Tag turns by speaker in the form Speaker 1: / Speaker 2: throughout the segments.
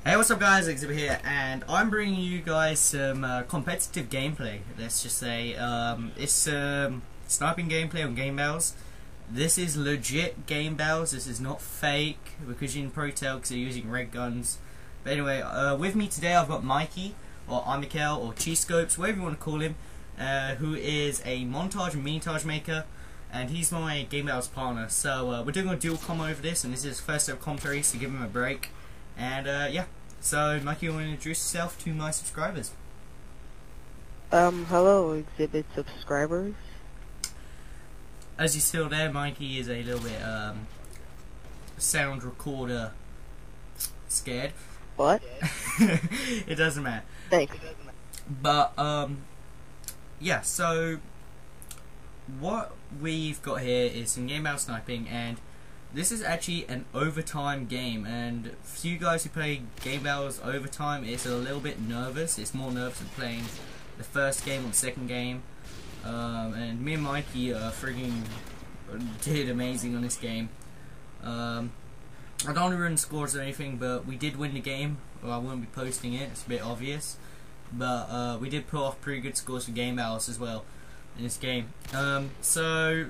Speaker 1: Hey, what's up guys, Exhibit here, and I'm bringing you guys some competitive gameplay. Let's just say, it's sniping gameplay on Gamebattles. This is legit Gamebattles, this is not fake, because you can probably tell because they're using red guns. But anyway, with me today I've got Mikey, or IMikeIl, or Cheese Scopes, whatever you want to call him, who is a montage and mini-tage maker, and he's my Gamebattles partner. So we're doing a dual combo over this, and this is his first ever commentary, so give him a break. And yeah, so Mikey, you want to introduce yourself to my subscribers?
Speaker 2: Hello, Exhibit subscribers.
Speaker 1: As you still there, Mikey is a little bit sound recorder scared.
Speaker 2: What?
Speaker 1: It doesn't matter.
Speaker 2: Thanks.
Speaker 1: But yeah. So what we've got here is some game battle sniping, and this is actually an overtime game, and for you guys who play game battles overtime, it's a little bit nervous. It's more nervous than playing the first game or the second game. And me and Mikey frigging did amazing on this game. I don't want to ruin scores or anything, but we did win the game. Well, I won't be posting it, it's a bit obvious. But we did put off pretty good scores for game battles as well in this game. So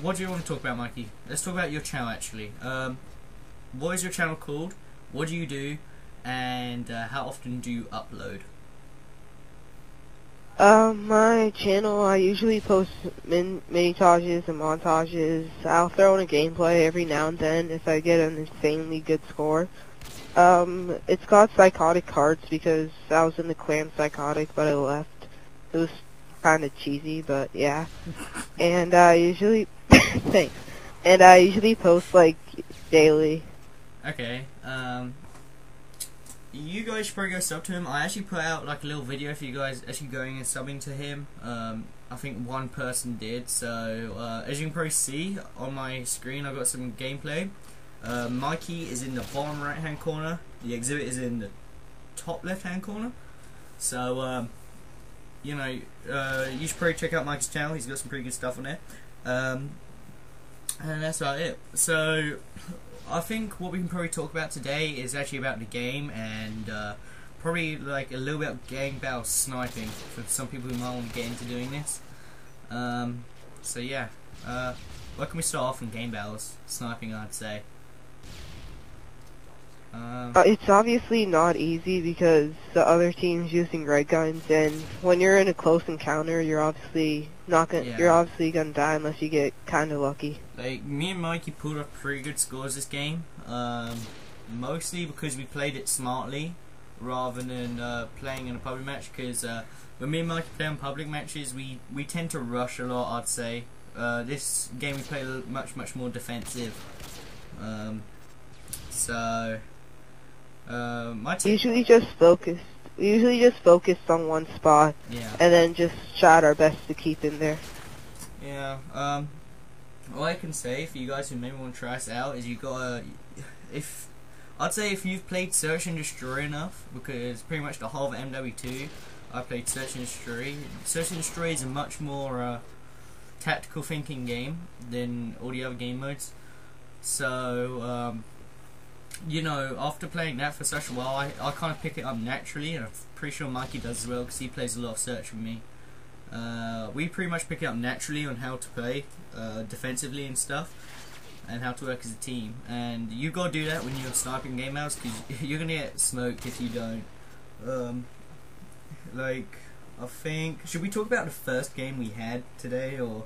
Speaker 1: what do you want to talk about, Mikey? Let's talk about your channel actually. What is your channel called? What do you do? And how often do you upload?
Speaker 2: My channel, I usually post mini-tages and montages. I'll throw in a gameplay every now and then if I get an insanely good score. It's called Psychotic Cards because I was in the clan Psychotic, but I left. It was kind of cheesy, but yeah. And I usually thanks. And I usually post like daily.
Speaker 1: Okay. You guys should probably go sub to him. I actually put out like a little video for you guys actually going and subbing to him. I think one person did. So as you can probably see on my screen, I've got some gameplay. Mikey is in the bottom right hand corner. The Exhibit is in the top left hand corner. So you know, you should probably check out Mike's channel. He's got some pretty good stuff on there. And that's about it. So I think what we can probably talk about today is actually about the game, and probably like a little bit of game battle sniping for some people who might want to get into doing this. So yeah, where can we start off in game battles? Sniping, I'd say.
Speaker 2: It's obviously not easy because the other team's using red guns, and when you're in a close encounter, you're obviously not gonna.
Speaker 1: Yeah.
Speaker 2: You're obviously gonna die unless you get kind of lucky.
Speaker 1: Like me and Mikey pulled up pretty good scores this game, mostly because we played it smartly rather than playing in a public match. Because when me and Mikey play in public matches, we tend to rush a lot, I'd say. This game we play much more defensive. So my
Speaker 2: We usually just focus on one spot,
Speaker 1: yeah.
Speaker 2: and then just try our best to keep in there.
Speaker 1: Yeah, all I can say for you guys who maybe want to try us out is you gotta, I'd say if you've played Search and Destroy enough, because pretty much the whole of MW2 I played Search and Destroy. Search and Destroy is a much more tactical thinking game than all the other game modes. So you know, after playing that for such a while, I kind of pick it up naturally, and I'm pretty sure Mikey does as well because he plays a lot of Search with me. We pretty much pick it up naturally on how to play defensively and stuff, and how to work as a team. And you gotta do that when you're sniping game outs, because you're gonna get smoked if you don't. Like, I think, should we talk about the first game we had today, or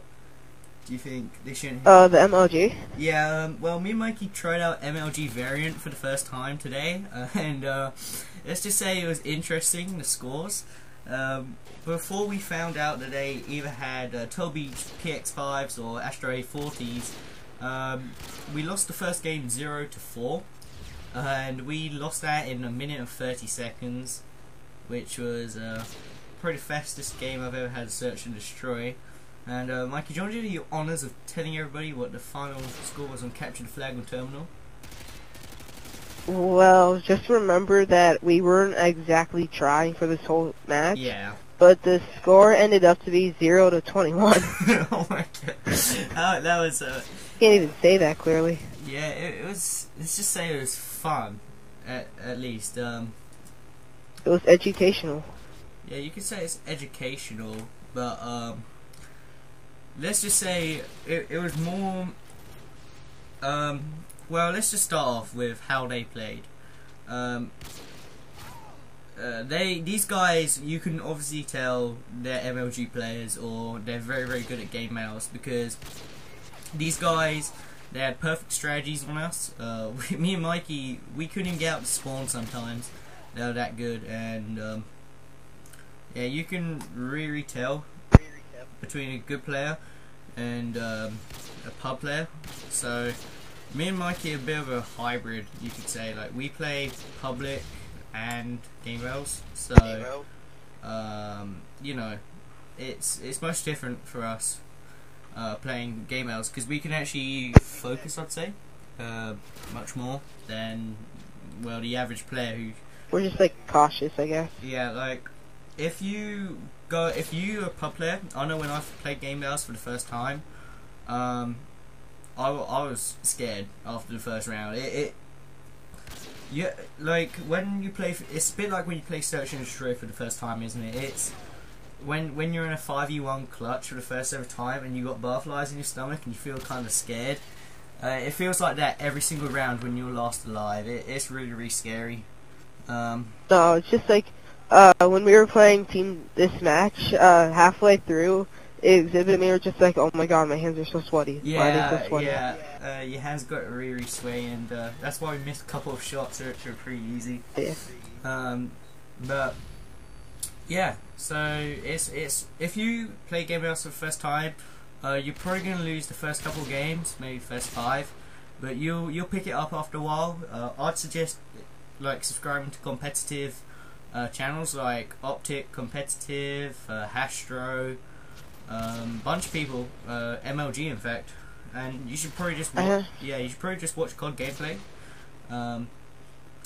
Speaker 1: do you think they shouldn't?
Speaker 2: The MLG.
Speaker 1: Yeah. Well, me and Mikey tried out MLG variant for the first time today, and let's just say it was interesting, the scores. Before we found out that they either had Toby PX5s or Astro A40s, we lost the first game 0-4, and we lost that in 1 minute and 30 seconds, which was probably the fastest game I've ever had Search and Destroy. And Mikey, do you want to do the honours of telling everybody what the final score was on Capture the Flag on Terminal?
Speaker 2: Well, just remember that we weren't exactly trying for this whole match.
Speaker 1: Yeah.
Speaker 2: But the score ended up to be 0-21.
Speaker 1: Oh my god. That was
Speaker 2: Can't even say that clearly.
Speaker 1: yeah, it was, let's just say it was fun. at least.
Speaker 2: It was educational.
Speaker 1: Yeah, you could say it's educational, but let's just say it was more. Well, let's just start off with how they played. These guys, you can obviously tell they're MLG players or they're very, very good at Gamebattles, because these guys, they had perfect strategies on us. Me and Mikey, we couldn't even get out to spawn sometimes. They were that good, and yeah, you can really tell between a good player and a pub player. So me and Mikey are a bit of a hybrid, you could say. Like, we play public and Gamebattles, so you know, it's much different for us playing Gamebattles, because we can actually focus, I'd say, much more than, well, the average player who.
Speaker 2: We're just like cautious, I guess.
Speaker 1: Yeah, like if you're a pub player, I know when I played Gamebattles for the first time, I was scared after the first round. Yeah, like when you play, it's a bit like when you play Search and Destroy for the first time, isn't it? It's when you're in a 5v1 clutch for the first ever time and you got butterflies in your stomach and you feel kind of scared. It feels like that every single round when you're last alive. It's really, really scary.
Speaker 2: No, it's just like when we were playing Team This Match, halfway through, Exhibit and me were just like, oh my god, my hands are so sweaty.
Speaker 1: Yeah,
Speaker 2: why are they so sweaty?
Speaker 1: yeah. Your hands got really, really sweaty, and that's why we missed a couple of shots which were pretty easy.
Speaker 2: Yeah.
Speaker 1: But yeah, so it's if you play Gamebattles for the first time, you're probably gonna lose the first couple of games, maybe first 5, but you'll pick it up after a while. I'd suggest like subscribing to competitive channels like Optic Competitive, Hastro, bunch of people, MLG in fact, and you should probably just watch, you should probably just watch COD gameplay.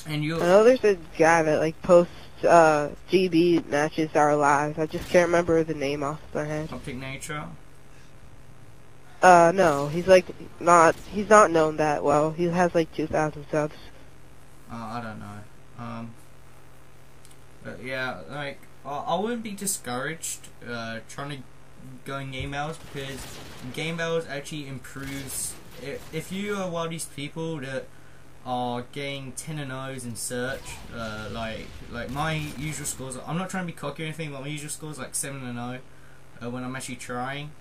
Speaker 1: And you'll.
Speaker 2: I know there's a guy that like posts GB matches that are live. I just can't remember the name off my head.
Speaker 1: Optic Nature.
Speaker 2: No, he's like he's not known that well. He has like 2,000 subs.
Speaker 1: I don't know. But yeah, like I wouldn't be discouraged trying to go in Gamebattles, because Gamebattles actually improves. If you are one of these people that are getting 10-0s in search, like my usual scores, I'm not trying to be cocky or anything, but my usual scores like 7-0 when I'm actually trying.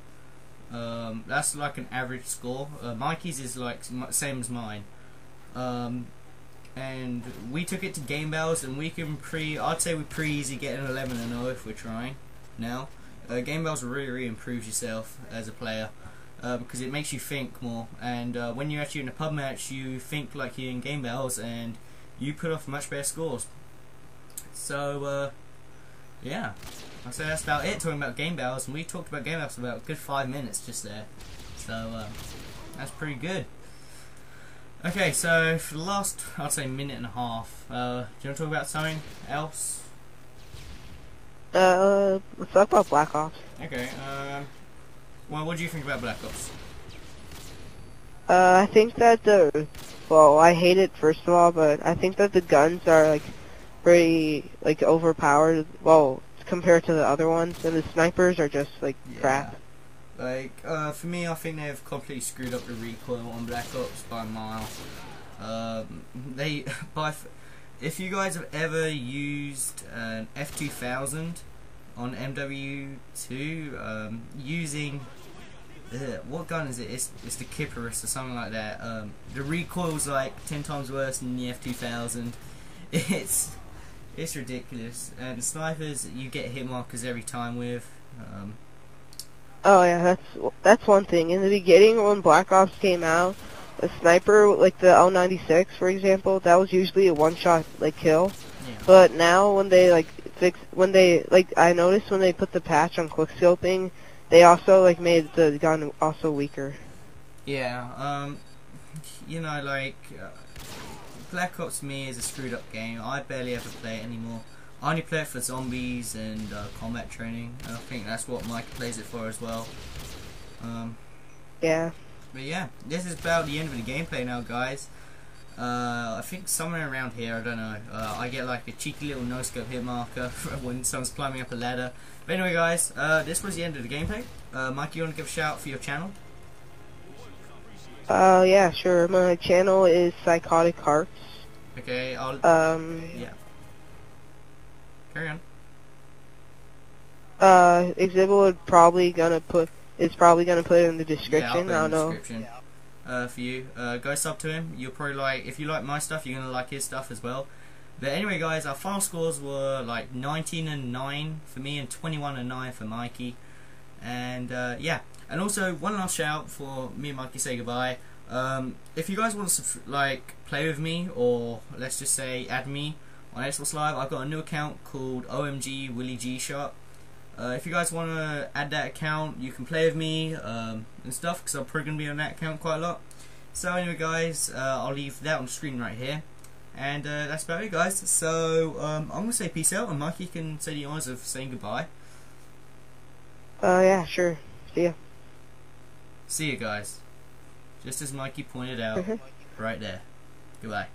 Speaker 1: That's like an average score. Mikey's is like same as mine. And we took it to Gamebattles, and we can I'd say we're pretty easy getting 11-0 if we're trying now. Gamebattles really improves yourself as a player, because it makes you think more, and when you're actually in a pub match, you think like you're in Gamebattles, and you put off much better scores. So yeah, I'd say that's about it talking about Gamebattles, and we talked about Gamebattles for about a good 5 minutes just there, so that's pretty good. Okay, so for the last, I'd say, minute and a half, do you want to talk about something else?
Speaker 2: Let's talk about Black Ops.
Speaker 1: Okay, well, what do you think about Black Ops?
Speaker 2: I think that well, I hate it first of all, but I think that the guns are like pretty like overpowered. Well, compared to the other ones, and the snipers are just like crap.
Speaker 1: Like, for me, I think they've completely screwed up the recoil on Black Ops by a mile. If you guys have ever used an F2000 on MW2, using what gun is it? It's the Kipperus or something like that. The recoil's like 10 times worse than the F2000. It's ridiculous, and snipers you get hit markers every time with.
Speaker 2: Oh yeah, that's one thing. In the beginning, when Black Ops came out, a sniper like the L96, for example, that was usually a one-shot like kill.
Speaker 1: Yeah.
Speaker 2: But now when they I noticed when they put the patch on quickscoping, they also like made the gun also weaker.
Speaker 1: Yeah. You know, like Black Ops to me is a screwed up game. I barely ever play it anymore. I only play it for zombies and combat training, and I think that's what Mike plays it for as well.
Speaker 2: Yeah.
Speaker 1: But yeah, this is about the end of the gameplay now, guys. I think somewhere around here, I don't know. I get like a cheeky little no-scope hit marker when someone's climbing up a ladder. But anyway guys, this was the end of the gameplay. Mike, you want to give a shout out for your channel?
Speaker 2: Yeah, sure. My channel is Psychotic Hearts.
Speaker 1: Okay, yeah. Carry on.
Speaker 2: Exhibit would probably gonna put it in the description.
Speaker 1: Yeah, I'll put it
Speaker 2: I
Speaker 1: in
Speaker 2: don't
Speaker 1: the
Speaker 2: know.
Speaker 1: description. For you, go sub to him. You'll probably like, if you like my stuff, you're gonna like his stuff as well. But anyway guys, our final scores were like 19-9 for me and 21-9 for Mikey. And yeah, and also one last shout out for me and Mikey say goodbye. If you guys want to like play with me, or let's just say add me on Xbox Live, I've got a new account called OMG Willie G Shot. If you guys want to add that account, you can play with me and stuff, because I'm probably going to be on that account quite a lot. So anyway guys, I'll leave that on the screen right here. And that's about it guys. So I'm going to say peace out, and Mikey can say the honours of saying goodbye.
Speaker 2: Yeah, sure. See ya.
Speaker 1: See you guys. Just as Mikey pointed out, right there. Goodbye.